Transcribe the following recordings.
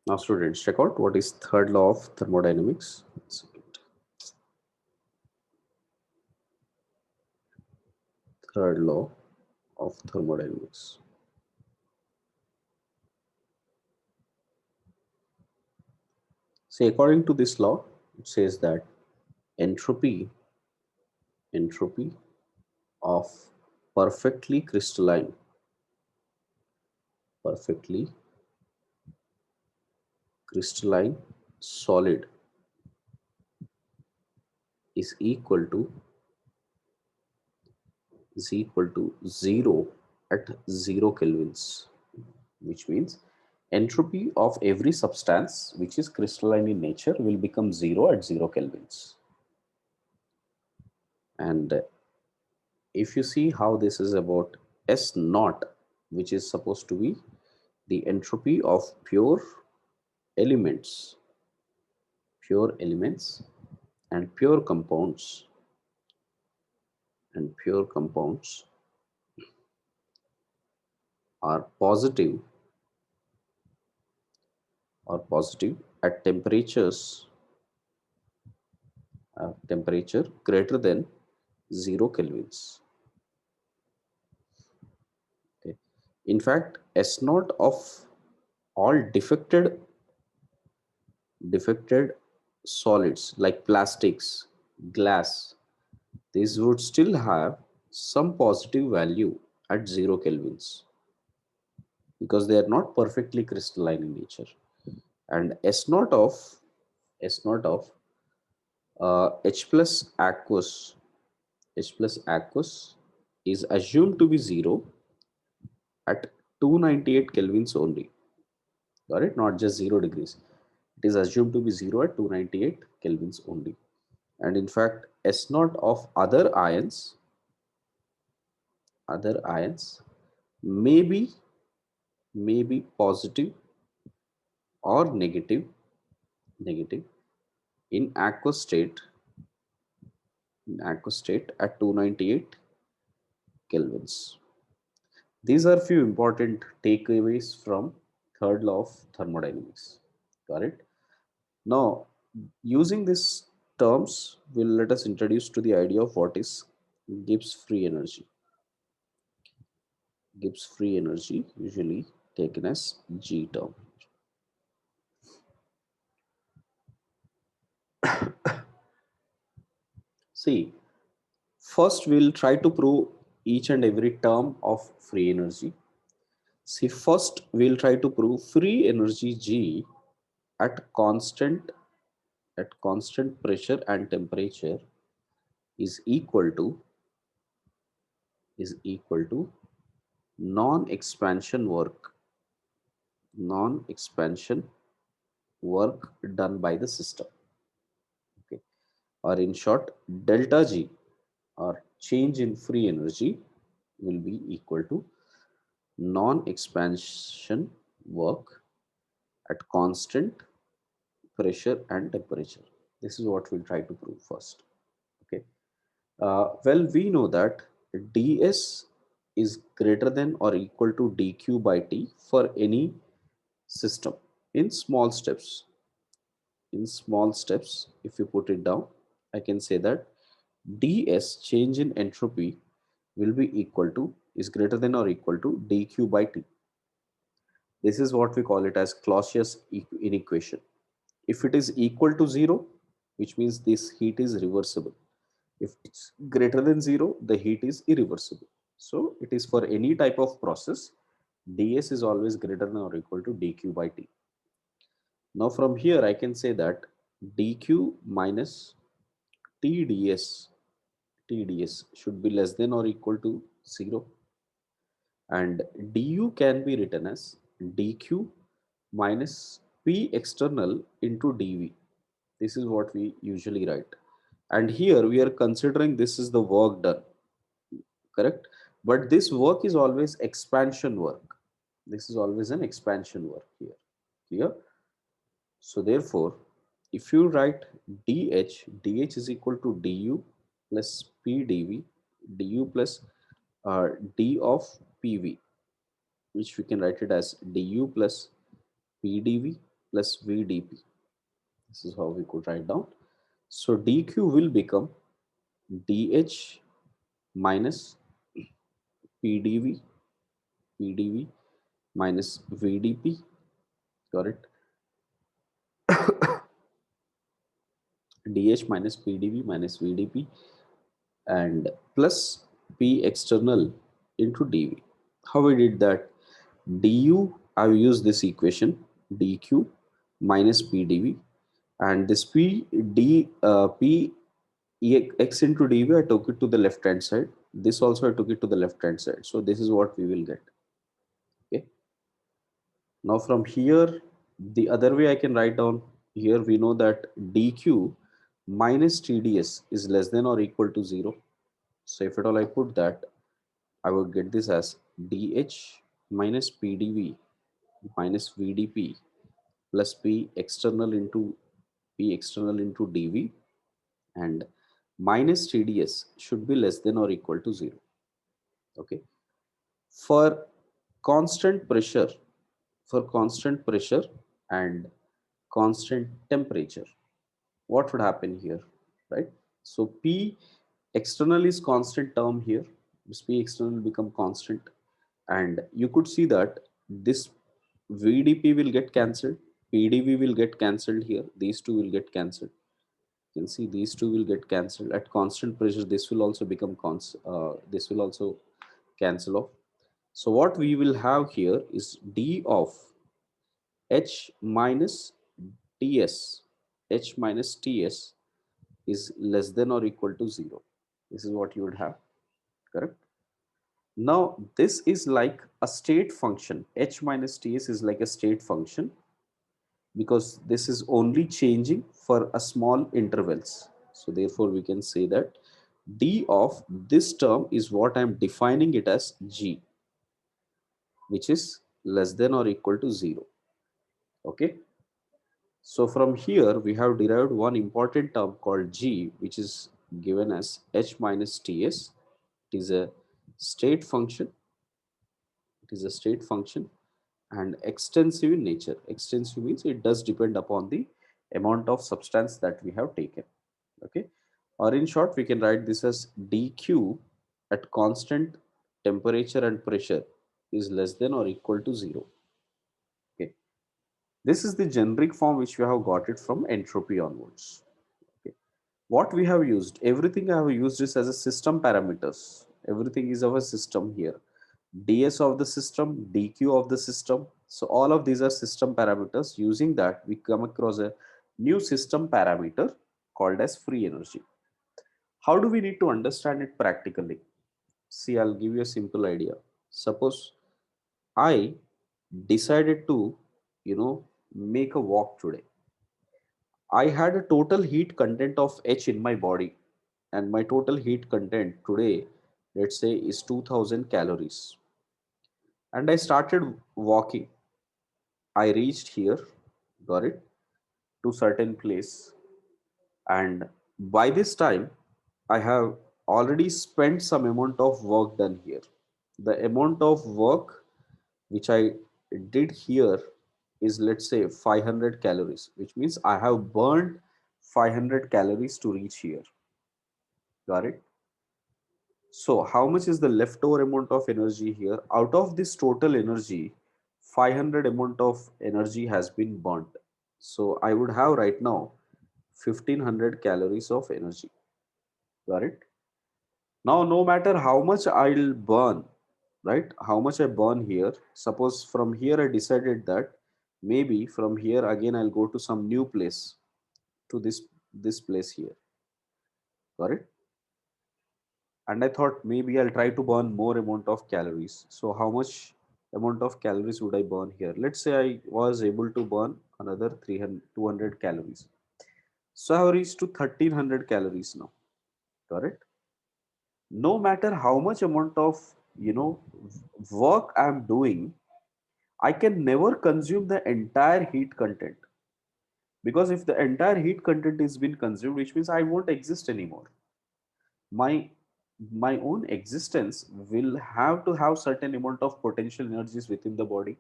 Now students, check out what is third law of thermodynamics. One second. Third law of thermodynamics. See, according to this law, it says that entropy entropy of perfectly perfectly crystalline solid is equal to 0 at 0 kelvins, which means entropy of every substance which is crystalline in nature will become 0 at 0 kelvins. And if you see how this is about S naught, which is supposed to be the entropy of elements, pure elements and pure compounds are positive at temperature greater than 0 kelvins. Okay. In fact, S naught of all defected solids like plastics, glass, these would still have some positive value at 0 kelvins because they are not perfectly crystalline in nature. And S naught of H plus aqueous is assumed to be 0 at 298 kelvins only. Got it? Not just 0 degrees. It is assumed to be 0 at 298 kelvins only. And in fact, S naught of other ions may be positive or negative in aqueous state at 298 kelvins. These are few important takeaways from third law of thermodynamics. Got it? Now, using these terms will let us introduce to the idea of what is Gibbs free energy. Gibbs free energy, usually taken as G term. See, first we'll try to prove each and every term of free energy. See, first we'll try to prove free energy G at constant pressure and temperature is equal to non-expansion work done by the system. Okay, or in short, delta G or change in free energy will be equal to non-expansion work at constant pressure and temperature. This is what we'll try to prove first. Okay. Well, we know that ds is greater than or equal to dq by t for any system in small steps. In small steps, if you put it down, I can say that ds, change in entropy, will be equal to, is greater than or equal to dq by t. This is what we call it as Clausius inequation. If it is equal to 0, which means this heat is reversible. If it's greater than 0, the heat is irreversible. So it is for any type of process, ds is always greater than or equal to dq by t. Now from here I can say that dq minus tds should be less than or equal to 0, and du can be written as dq minus p external into dv. This is what we usually write. And here we are considering this is the work done, correct? But this work is always expansion work. This is always an expansion work here. Clear? So therefore, if you write dh is equal to du plus p dv, du plus d of pv, which we can write it as du plus p dv plus VdP. This is how we could write down. So dq will become dh minus pdv minus vdp. Got it? dh minus pdv minus vdp and plus p external into dv. How we did that? Du, I've used this equation dq minus pdv, and this p x into dv, I took it to the left hand side. This also I took it to the left hand side. So this is what we will get. Okay. Now from here, the other way I can write down here, we know that dq minus tds is less than or equal to 0. So if at all I put that, I would get this as dh minus pdv minus vdp plus p external into dv, and minus tds should be less than or equal to 0. Okay. For constant pressure, for constant pressure and constant temperature, what would happen here, right? So p external is constant term here. This p external will become constant, and you could see that this vdp will get cancelled, pdv will get cancelled here, these two will get cancelled. You can see these two will get cancelled at constant pressure. This will also become this will also cancel off. So what we will have here is d of h minus ts. H minus ts is less than or equal to 0. This is what you would have, correct? Now this is like a state function. H minus ts is like a state function because this is only changing for a small intervals. So therefore we can say that d of this term is what I am defining it as g, which is less than or equal to 0. Okay. So from here we have derived one important term called g, which is given as h minus ts. It is a state function. It is a state function and extensive in nature. Extensive means it does depend upon the amount of substance that we have taken. Okay. Or in short, we can write this as dq at constant temperature and pressure is less than or equal to 0. Okay. This is the generic form which we have got it from entropy onwards. Okay. What we have used, everything I have used is as a system parameters. Everything is our system here. ds of the system, dq of the system. So all of these are system parameters. Using that, we come across a new system parameter called as free energy. How do we need to understand it practically? See, I'll give you a simple idea. Suppose I decided to, make a walk today. I had a total heat content of H in my body, and my total heat content today, let's say, is 2000 calories. And I started walking. I reached here, got it, to certain place, and by this time, I have already spent some amount of work done here. The amount of work which I did here is, let's say, 500 calories, which means I have burned 500 calories to reach here. Got it? So how much is the leftover amount of energy here? Out of this total energy, 500 amount of energy has been burnt. So I would have right now 1500 calories of energy. Got it? Now, no matter how much I'll burn, right? How much I burn here. Suppose from here I decided that maybe from here again I'll go to some new place, to this place here. Got it? And I thought maybe I'll try to burn more amount of calories. So how much amount of calories would I burn here? Let's say I was able to burn another 300 200 calories. So I have reached to 1300 calories now. Got it? No matter how much amount of work I'm doing, I can never consume the entire heat content, because if the entire heat content is been consumed, which means I won't exist anymore. My my own existence will have to have certain amount of potential energies within the body.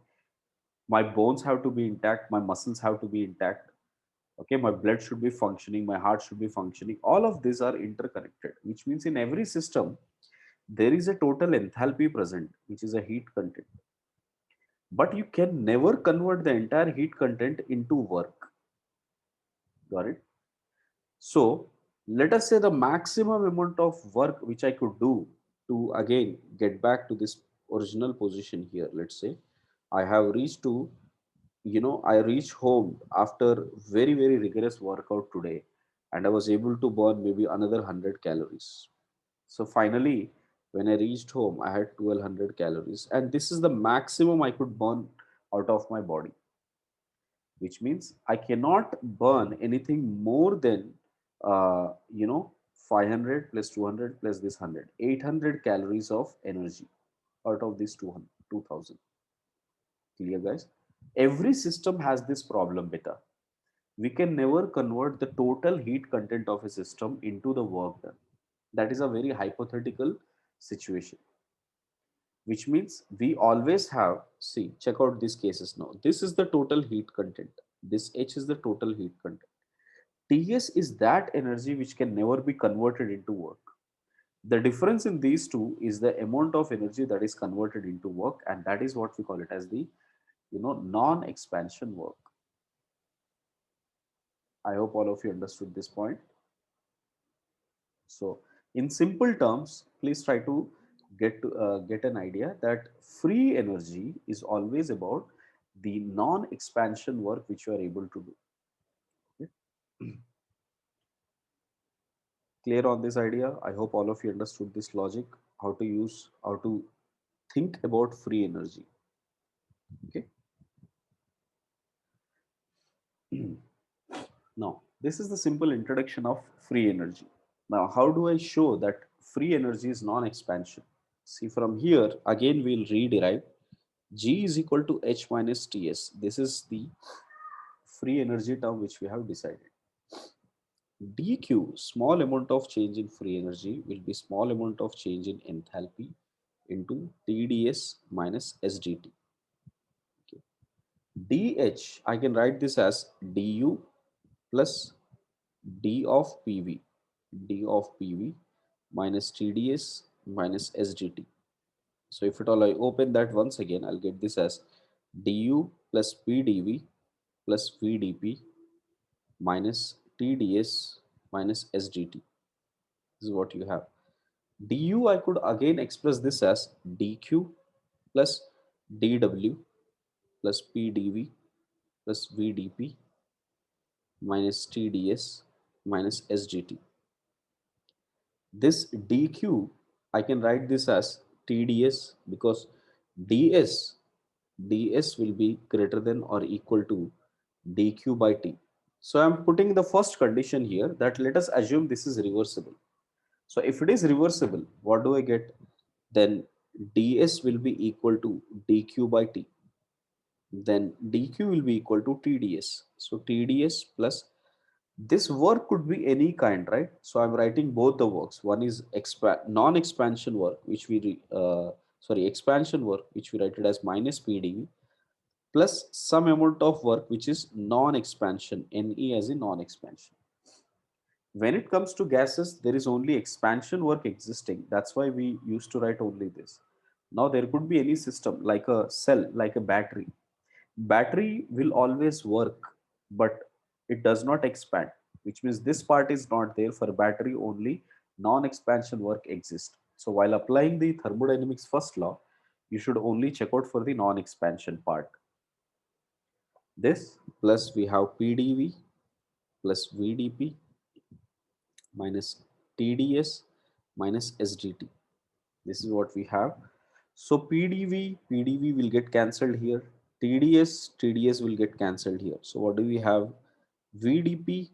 My bones have to be intact, my muscles have to be intact. Okay, my blood should be functioning, my heart should be functioning. All of these are interconnected, which means in every system there is a total enthalpy present, which is a heat content. But you can never convert the entire heat content into work. Got it? So let us say the maximum amount of work which I could do to again get back to this original position here. Let's say I have reached to, I reached home after very rigorous workout today, and I was able to burn maybe another 100 calories. So finally, when I reached home, I had 1200 calories, and this is the maximum I could burn out of my body, which means I cannot burn anything more than, uh, you know, 500 plus 200 plus this 100, 800 calories of energy out of this 200, 2000. Clear, guys? Every system has this problem, beta. We can never convert the total heat content of a system into the work done. That is a very hypothetical situation, which means we always have, see, check out these cases now. This is the total heat content. This H is the total heat content. TS is that energy which can never be converted into work. The difference in these two is the amount of energy that is converted into work, and that is what we call it as the, non-expansion work. I hope all of you understood this point. So, in simple terms, please try to get an idea that free energy is always about the non-expansion work which you are able to do. Okay? Clear on this idea? I hope all of you understood this logic, how to think about free energy. Okay. Now, this is the simple introduction of free energy. Now, how do I show that free energy is non-expansion? See, from here, again, we'll rederive G is equal to H minus Ts. This is the free energy term which we have decided. dq, small amount of change in free energy, will be small amount of change in enthalpy into TdS minus SdT. Okay. dH, I can write this as du plus d of PV, d of PV minus TdS minus SdT. So if at all I open that once again, I'll get this as du plus PdV plus VdP minus TdS minus SdT. This is what you have. Du, I could again express this as dq plus dw plus pdv plus vdp minus tds minus sdt. This dq, I can write this as tds because ds ds will be greater than or equal to dq by t. So I'm putting the first condition here that let us assume this is reversible. So if it is reversible, what do I get? Then ds will be equal to dq by t. Then dq will be equal to tds. So tds plus this work could be any kind, right? So I'm writing both the works. One is non-expansion work, which expansion work, which we write it as minus pdv plus some amount of work which is non-expansion, ne as in non-expansion. When it comes to gases, there is only expansion work existing. That's why we used to write only this. Now there could be any system like a cell, like a battery. Battery will always work, but it does not expand, which means this part is not there. For battery, only non-expansion work exists. So while applying the thermodynamics first law, you should only check out for the non-expansion part. This plus we have PdV plus VdP minus TdS minus SdT. This is what we have. So PdV will get cancelled here. TdS will get cancelled here. So what do we have? VdP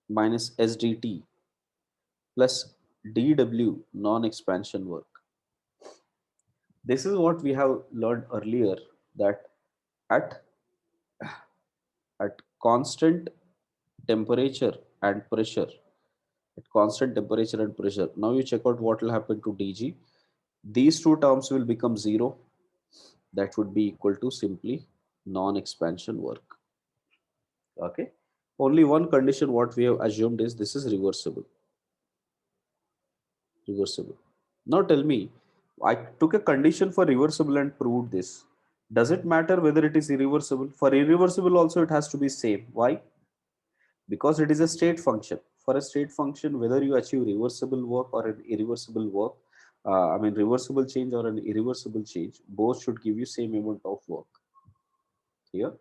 minus SdT plus dW non-expansion work. This is what we have learned earlier, that at at constant temperature and pressure, at constant temperature and pressure. Now you check out what will happen to dg. These two terms will become zero. That would be equal to simply non-expansion work. Okay. Only one condition what we have assumed is this is reversible. Reversible. Now tell me, I took a condition for reversible and proved this. Does it matter whether it is irreversible? For irreversible also it has to be same. Why? Because it is a state function. For a state function, whether you achieve reversible work or an irreversible work, I mean reversible change or an irreversible change, both should give you same amount of work here.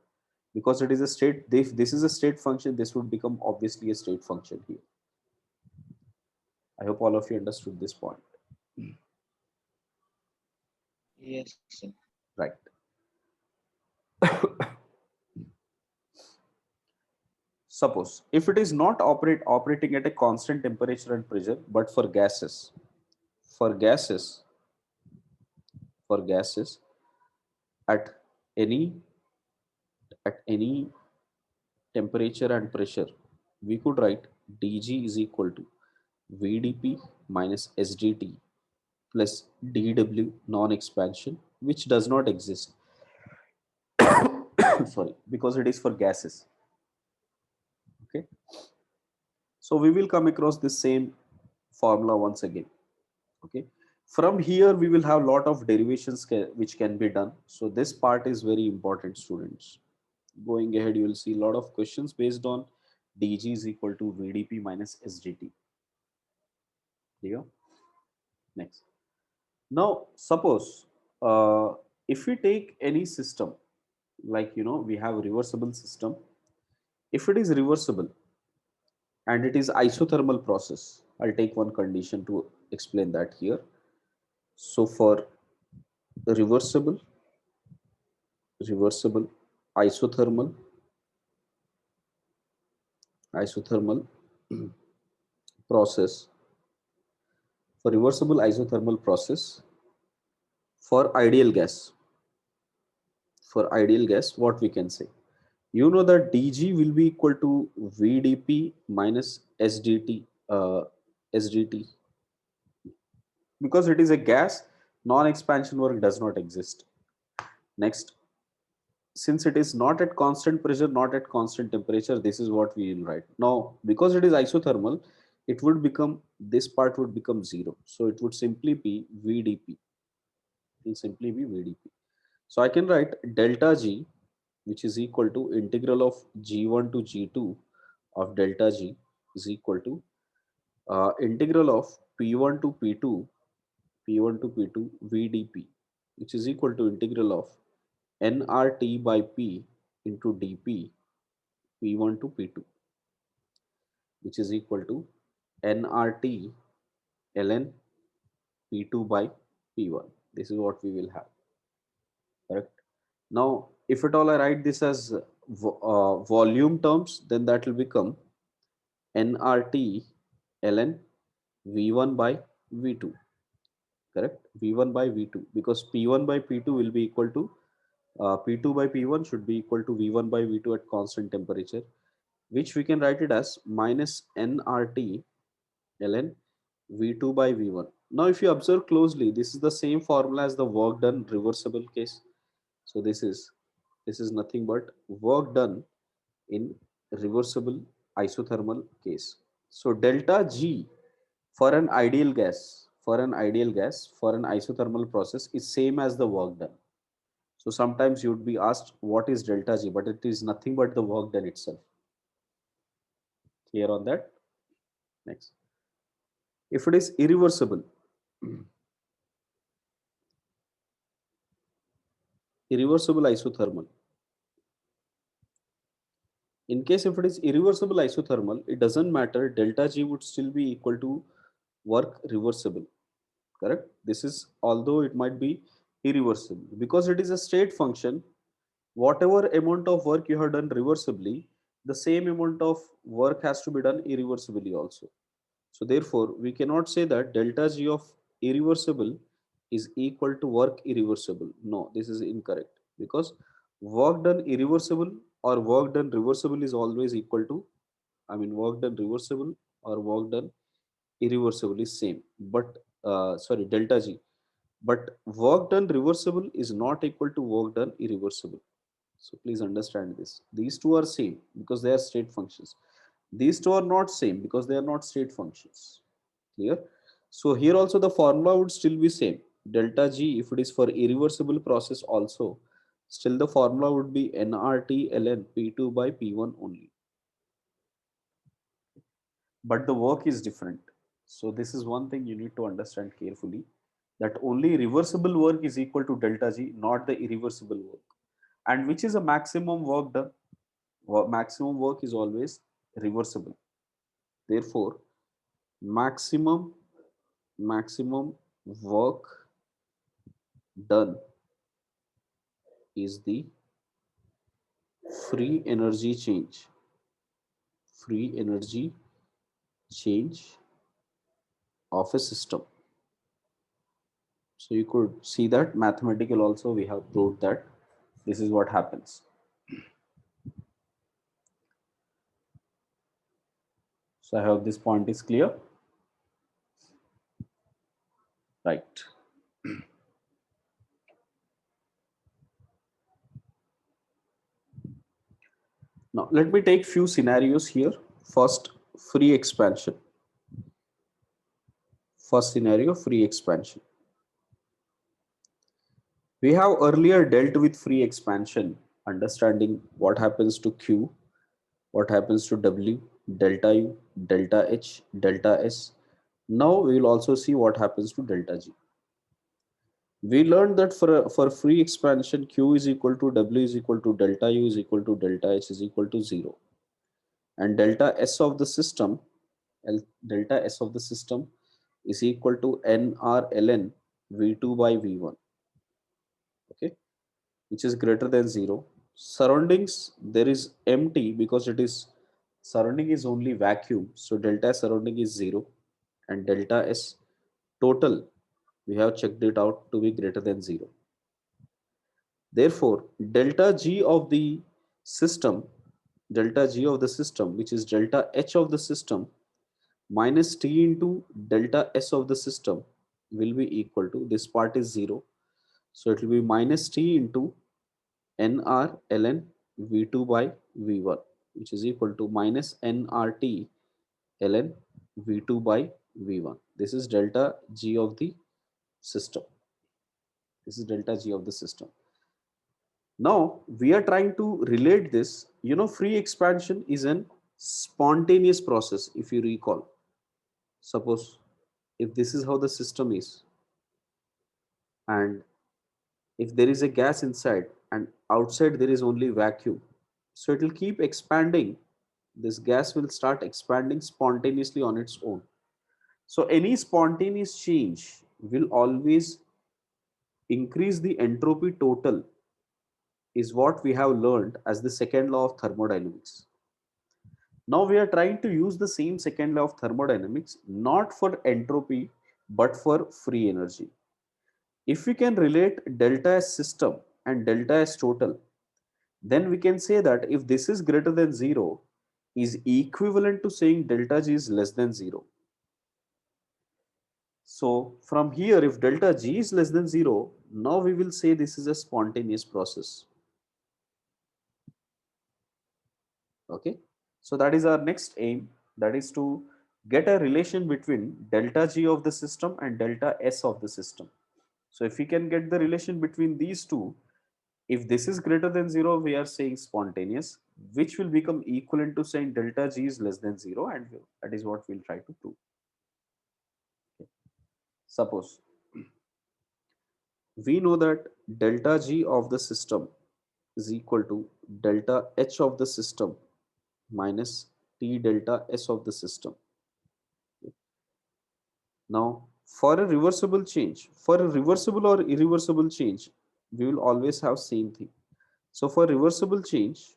Because it is a state, if this is a state function, this would become obviously a state function here. I hope all of you understood this point. Yes, sir. Right. Suppose if it is not operating at a constant temperature and pressure, but for gases, for gases at any any temperature and pressure, we could write dg is equal to vdp minus sdt plus dw non-expansion, which does not exist. Sorry, because it is for gases. Okay, so we will come across this same formula once again. Okay, from here we will have lot of derivations which can be done. So this part is very important, students. Going ahead, you will see a lot of questions based on dg is equal to vdp minus sdt. Here, next. Now suppose if we take any system, like we have a reversible system. If it is reversible and it is isothermal process, I'll take one condition to explain that here. So for reversible reversible isothermal isothermal process, for reversible isothermal process, for ideal gas, what we can say, that dg will be equal to vdp minus sdt, sdt, because it is a gas, non-expansion work does not exist. Next, since it is not at constant pressure, not at constant temperature, this is what we will write. Now, because it is isothermal, it would become, this part would become 0. So it would simply be VDP. It will simply be VDP. So I can write delta G, which is equal to integral of G1 to G2 of delta G is equal to integral of P1 to P2, P1 to P2 VDP, which is equal to integral of nRT by P into dP P1 to P2, which is equal to nRT ln P2 by P1. This is what we will have, correct? Now, if at all I write this as volume terms, then that will become nRT ln V1 by V2, correct? V1 by V2, because P1 by P2 will be equal to P2 by P1 should be equal to V1 by V2 at constant temperature, which we can write it as minus nRT ln V2 by V1. Now, if you observe closely, this is the same formula as the work done reversible case. So this is nothing but work done in reversible isothermal case. So delta G for an ideal gas, for an isothermal process is same as the work done. So sometimes you would be asked what is delta G, but it is nothing but the work done itself. Clear on that? Next. If it is irreversible, irreversible isothermal. In case if it is irreversible isothermal, it doesn't matter. Delta G would still be equal to work reversible. Correct? This is, although it might be irreversible, because it is a state function. Whatever amount of work you have done reversibly, the same amount of work has to be done irreversibly also. So therefore, we cannot say that delta G of irreversible is equal to work irreversible. No, this is incorrect, because work done irreversible or work done reversible is always equal to, I mean, work done reversible or work done irreversible is same. But sorry, delta G. But work done reversible is not equal to work done irreversible. So please understand this. These two are same because they are state functions. These two are not same because they are not state functions. Clear? So here also the formula would still be same. Delta G, if it is for irreversible process also, still the formula would be nRT ln P2 by P1 only. But the work is different. So this is one thing you need to understand carefully, that only reversible work is equal to delta G, not the irreversible work. And which is a maximum work done? Maximum work is always reversible. Therefore, maximum work done is the free energy change. Free energy change of a system. So you could see that mathematical also we have proved that this is what happens. So I hope this point is clear. Right. Now let me take few scenarios here. First, free expansion. First scenario, free expansion. We have earlier dealt with free expansion, understanding what happens to Q, what happens to W, delta U, delta H, delta S. Now we will also see what happens to delta G. We learned that for free expansion, Q is equal to W is equal to delta U is equal to delta H is equal to 0. And delta S of the system, delta S of the system is equal to NR ln V2 by V1. Okay, which is greater than 0. Surroundings, there is empty because it is surrounding is only vacuum. So delta surrounding is 0 and delta S total, we have checked it out to be greater than 0. Therefore, delta G of the system, delta G of the system, which is delta H of the system minus T into delta S of the system will be equal to, this part is 0. So it will be minus T into nr ln v2 by v1, which is equal to minus nrt ln v2 by v1. This is delta G of the system. This is delta G of the system. Now we are trying to relate this. Free expansion is an spontaneous process. If you recall, suppose if this is how the system is, and if there is a gas inside and outside there is only vacuum, so it will keep expanding. This gas will start expanding spontaneously on its own. So any spontaneous change will always increase the entropy total, is what we have learned as the second law of thermodynamics. Now we are trying to use the same second law of thermodynamics not for entropy but for free energy. If we can relate delta S system and delta S total, then we can say that if this is greater than 0 is equivalent to saying delta G is less than 0. So from here, if delta G is less than 0, now we will say this is a spontaneous process. Okay. So that is our next aim. That is to get a relation between delta G of the system and delta S of the system. So if we can get the relation between these two, if this is greater than 0, we are saying spontaneous, which will become equivalent to saying delta G is less than 0, and that is what we'll try to prove. Okay. Suppose we know that delta G of the system is equal to delta H of the system minus T delta S of the system. Okay. Now, for a reversible change, for a reversible or irreversible change, we will always have same thing. So for reversible change,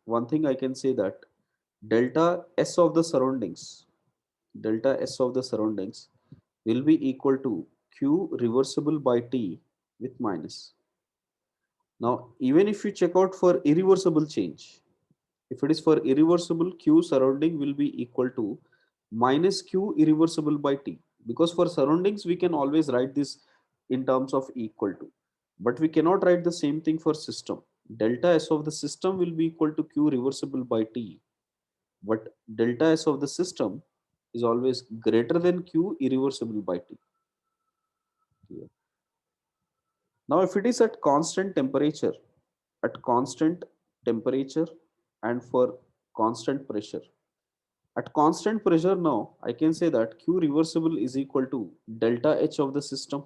one thing I can say that delta S of the surroundings, delta S of the surroundings will be equal to Q reversible by T with minus. Now, even if you check out for irreversible change, if it is for irreversible, Q surrounding will be equal to minus Q irreversible by T. Because for surroundings, we can always write this in terms of equal to. But we cannot write the same thing for system. Delta S of the system will be equal to Q reversible by T, but delta S of the system is always greater than Q irreversible by T. Clear? Now if it is at constant temperature and for constant pressure, at constant pressure now I can say that Q reversible is equal to delta H of the system,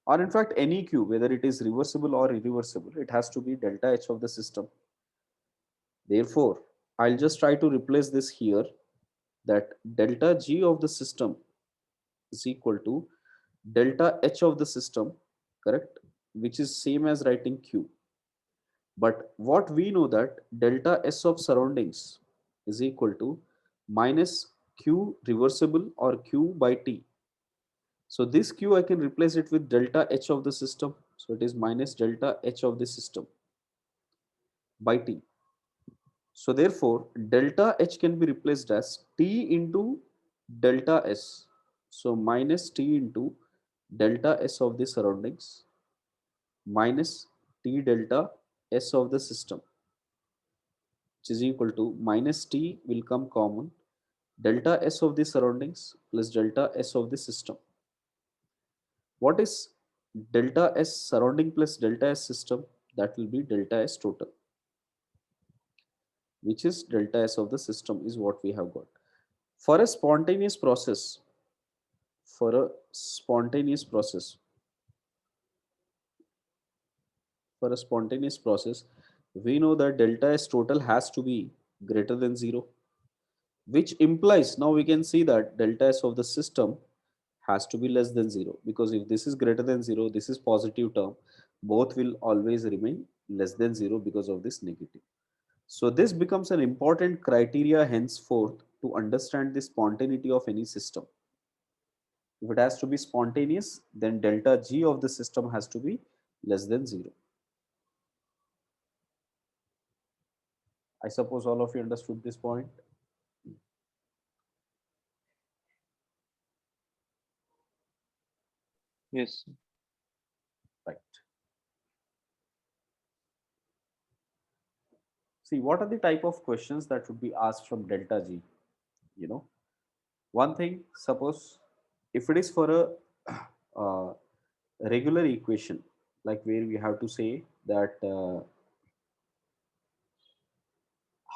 or in fact any Q, whether it is reversible or irreversible, it has to be delta H of the system. Therefore, I'll just try to replace this here, that delta G of the system is equal to delta H of the system, correct? Which is same as writing Q. But what we know that delta S of surroundings is equal to minus Q reversible or Q by T. So this Q I can replace it with delta H of the system. So it is minus delta H of the system by T. So therefore, delta H can be replaced as T into delta S. So minus T into delta S of the surroundings minus T delta S of the system, which is equal to minus T will come common, delta S of the surroundings plus delta S of the system. What is delta S surrounding plus delta S system? That will be delta S total, which is delta S of the system is what we have got. For a spontaneous process, for a spontaneous process, for a spontaneous process, we know that delta S total has to be greater than 0, which implies now we can see that delta S of the system has to be less than 0, because if this is greater than 0, this is positive term, both will always remain less than 0 because of this negative. So this becomes an important criteria henceforth to understand the spontaneity of any system. If it has to be spontaneous, then delta G of the system has to be less than 0. I suppose all of you understood this point. Yes. Right. See, what are the type of questions that would be asked from delta G? You know, one thing, suppose if it is for a regular equation, like where we have to say that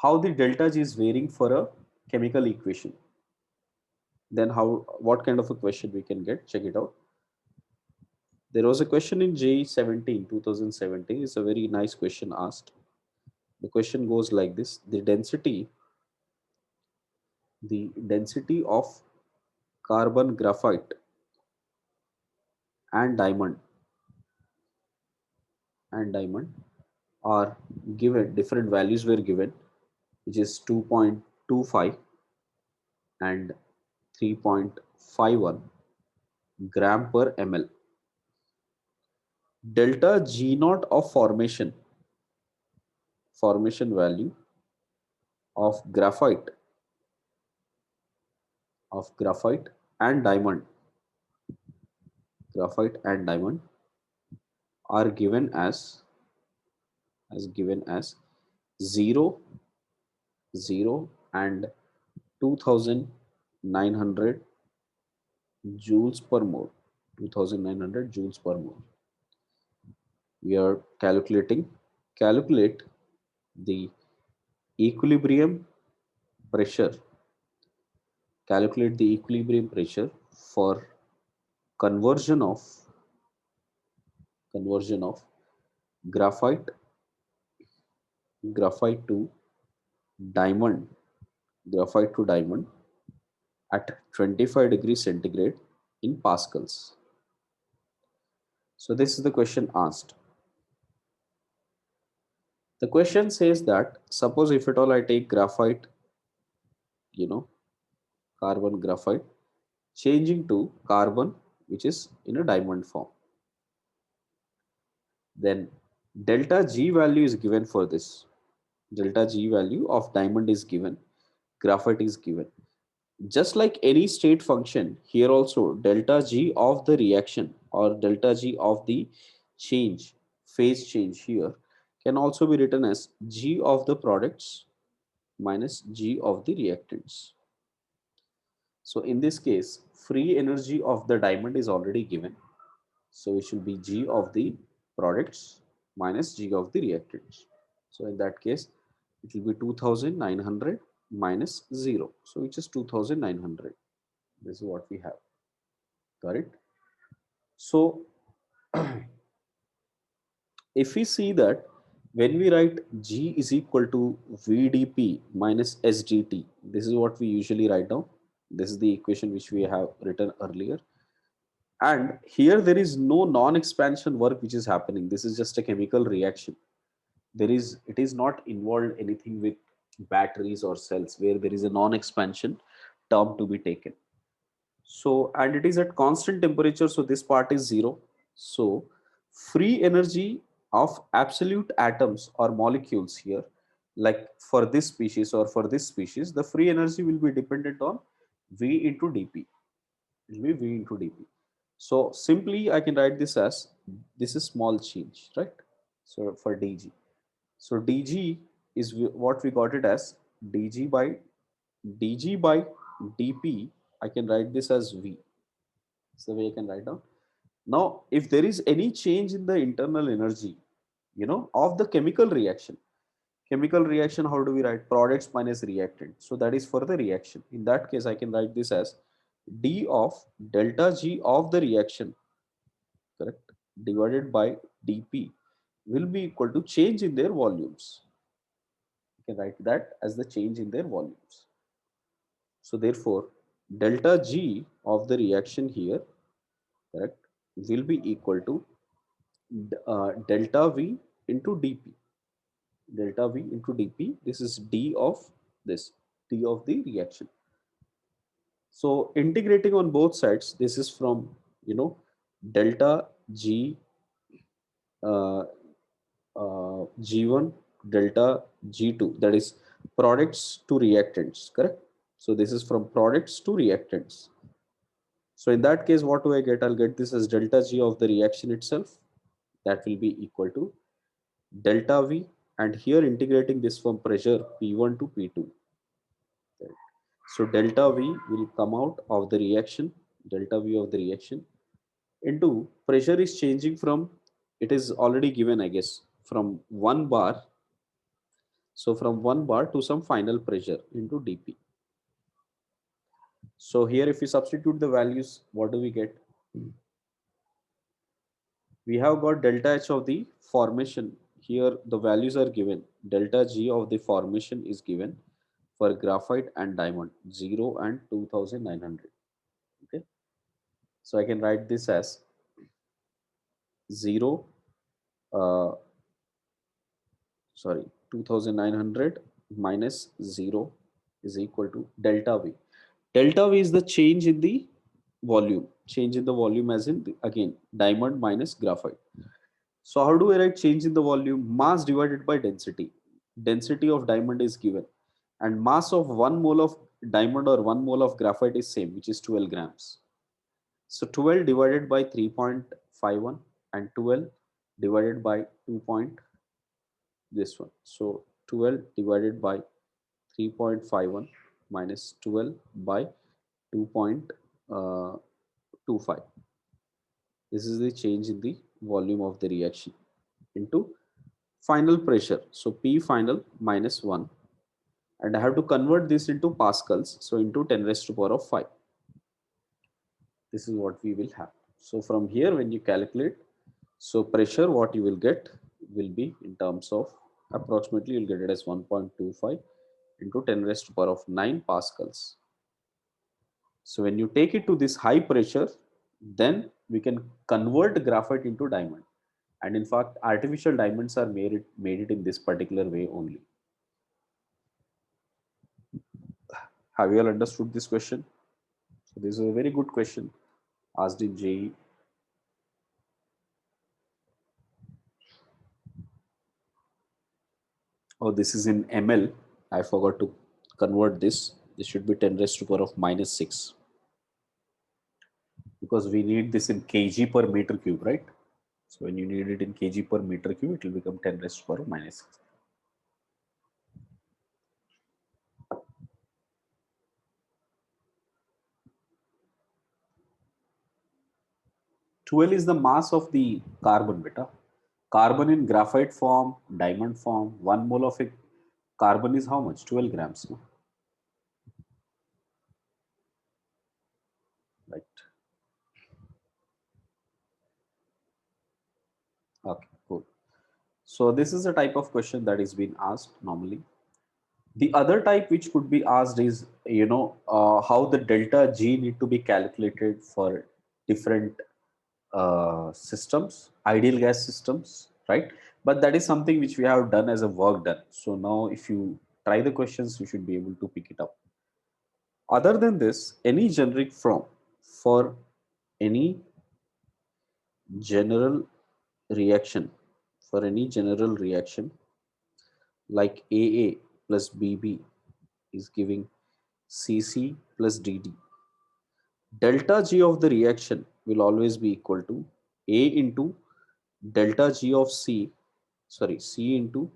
how the delta G is varying for a chemical equation, then how, what kind of a question we can get? Check it out. There was a question in J17 2017. It's a very nice question asked. The question goes like this: the density of carbon graphite and diamond are given, different values were given, which is 2.25 and 3.51 gram per ml. Delta G naught of formation value of graphite and diamond are given as 0, 0 and 2900 joules per mole. 2900 joules per mole. We are calculate the equilibrium pressure. Calculate the equilibrium pressure for conversion of graphite graphite to diamond graphite to diamond at 25 degrees centigrade in pascals. So this is the question asked. The question says that suppose if at all I take graphite, you know, carbon graphite, changing to carbon which is in a diamond form, then delta G value is given for this. Delta G value of diamond is given, graphite is given. Just like any state function, here also delta G of the reaction or delta G of the change, phase change here, can also be written as G of the products minus G of the reactants. So in this case, free energy of the diamond is already given. So it should be G of the products minus G of the reactants. So in that case, it will be 2900 minus 0. So which is 2900. This is what we have. Got it? So if we see that when we write G is equal to VDP minus SDT, this is what we usually write down. This is the equation which we have written earlier. And here there is no non-expansion work which is happening. This is just a chemical reaction. It is not involved anything with batteries or cells where there is a non-expansion term to be taken. So, and it is at constant temperature, so this part is zero. So free energy of absolute atoms or molecules here, like for this species or for this species, the free energy will be dependent on V into dP. It will be V into dP. So simply I can write this as, this is small change, right? So for dg. So dg is what we got it as dg by dp. I can write this as V. It's the way I can write down. Now, if there is any change in the internal energy, of the chemical reaction, how do we write? Products minus reactant. So that is for the reaction. In that case, I can write this as d of delta G of the reaction, correct, divided by dp will be equal to change in their volumes. You can write that as the change in their volumes. So therefore, delta G of the reaction here, correct, will be equal to delta V into dp. Delta V into dp. This is d of this, d of the reaction. So integrating on both sides, this is from delta G uh, G1 delta G2, that is products to reactants, correct? So this is from products to reactants. So in that case, what do I get? I'll get this as delta G of the reaction itself. That will be equal to delta V, and here integrating this from pressure P1 to P2. So delta V will come out of the reaction, delta V of the reaction into pressure is changing from, it is already given, I guess, from 1 bar. So from 1 bar to some final pressure into dP. So here if we substitute the values, what do we get? We have got delta H of the formation. Here the values are given. Delta G of the formation is given for graphite and diamond, 0 and 2900. Okay. So I can write this as 0, uh, sorry, 2900 minus 0 is equal to delta V. Delta V is the change in the volume. Change in the volume as in, again, diamond minus graphite. So how do I write change in the volume? Mass divided by density. Density of diamond is given. And mass of 1 mole of diamond or 1 mole of graphite is same, which is 12 grams. So 12 divided by 3.51 and 12 divided by 2. This one. So 12 divided by 3.51 minus 12 by 2.25. This is the change in the volume of the reaction into final pressure. So P final minus 1. And I have to convert this into pascals. So into 10 raised to power of 5. This is what we will have. So from here, when you calculate, so pressure, what you will get will be in terms of approximately, you'll get it as 1.25 into 10 raised to power of 9 pascals. So when you take it to this high pressure, then we can convert graphite into diamond. And in fact, artificial diamonds are made it in this particular way only. Have you all understood this question? So this is a very good question asked in JE. Oh, this is in ml. I forgot to convert this. This should be 10 raised to power of minus 6. because we need this in kg per meter cube, right? So when you need it in kg per meter cube, it will become 10 raised to power minus 6. 12 is the mass of the carbon, beta. Carbon in graphite form, diamond form, 1 mole of a carbon is how much? 12 grams, no? Right. Okay, cool. So this is a type of question that is being asked normally. The other type which could be asked is, how the delta G need to be calculated for different systems, ideal gas systems, right? But that is something which we have done as a work done. So now if you try the questions, you should be able to pick it up. Other than this, any generic form for any general reaction, for any general reaction like AA plus BB is giving CC plus DD. Delta G of the reaction will always be equal to A into delta G of C, sorry, C into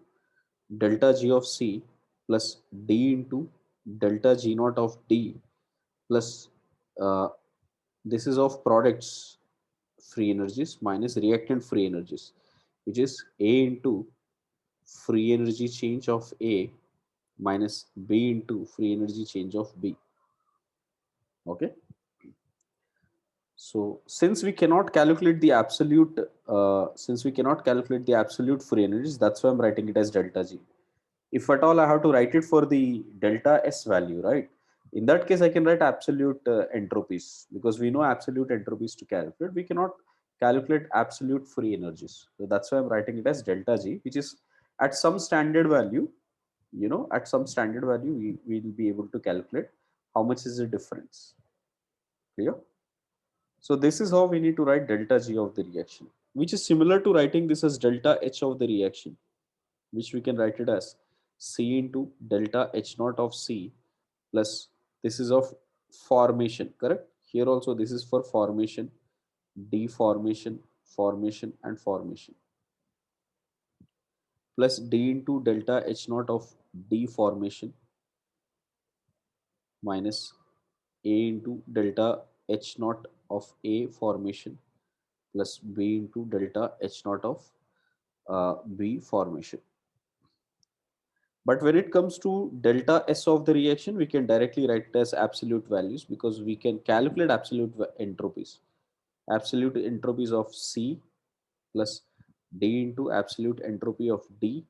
delta G of C plus D into delta G naught of D plus uh, this is of products free energies minus reactant free energies, which is A into free energy change of A minus B into free energy change of B. Okay. So since we cannot calculate the absolute, free energies, that's why I'm writing it as delta G. If at all I have to write it for the delta S value, right? In that case, I can write absolute entropies, because we know absolute entropies to calculate. We cannot calculate absolute free energies. So that's why I'm writing it as delta G, which is at some standard value, at some standard value, we will be able to calculate how much is the difference. Clear? So this is how we need to write delta G of the reaction, which is similar to writing this as delta H of the reaction, which we can write it as C into delta H naught of C plus this is of formation, correct? Here also this is for formation, deformation, formation and formation plus D into delta H naught of deformation minus A into delta H naught of A formation plus B into delta H naught of B formation. But when it comes to delta S of the reaction, we can directly write it as absolute values, because we can calculate absolute entropies. Absolute entropies of C plus D into absolute entropy of D,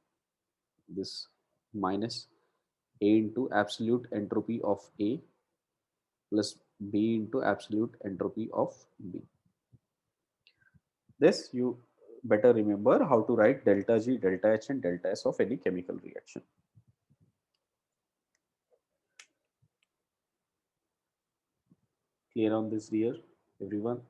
this minus A into absolute entropy of A plus B into absolute entropy of B. This you better remember how to write delta G, delta H and delta S of any chemical reaction. Clear on this, dear everyone?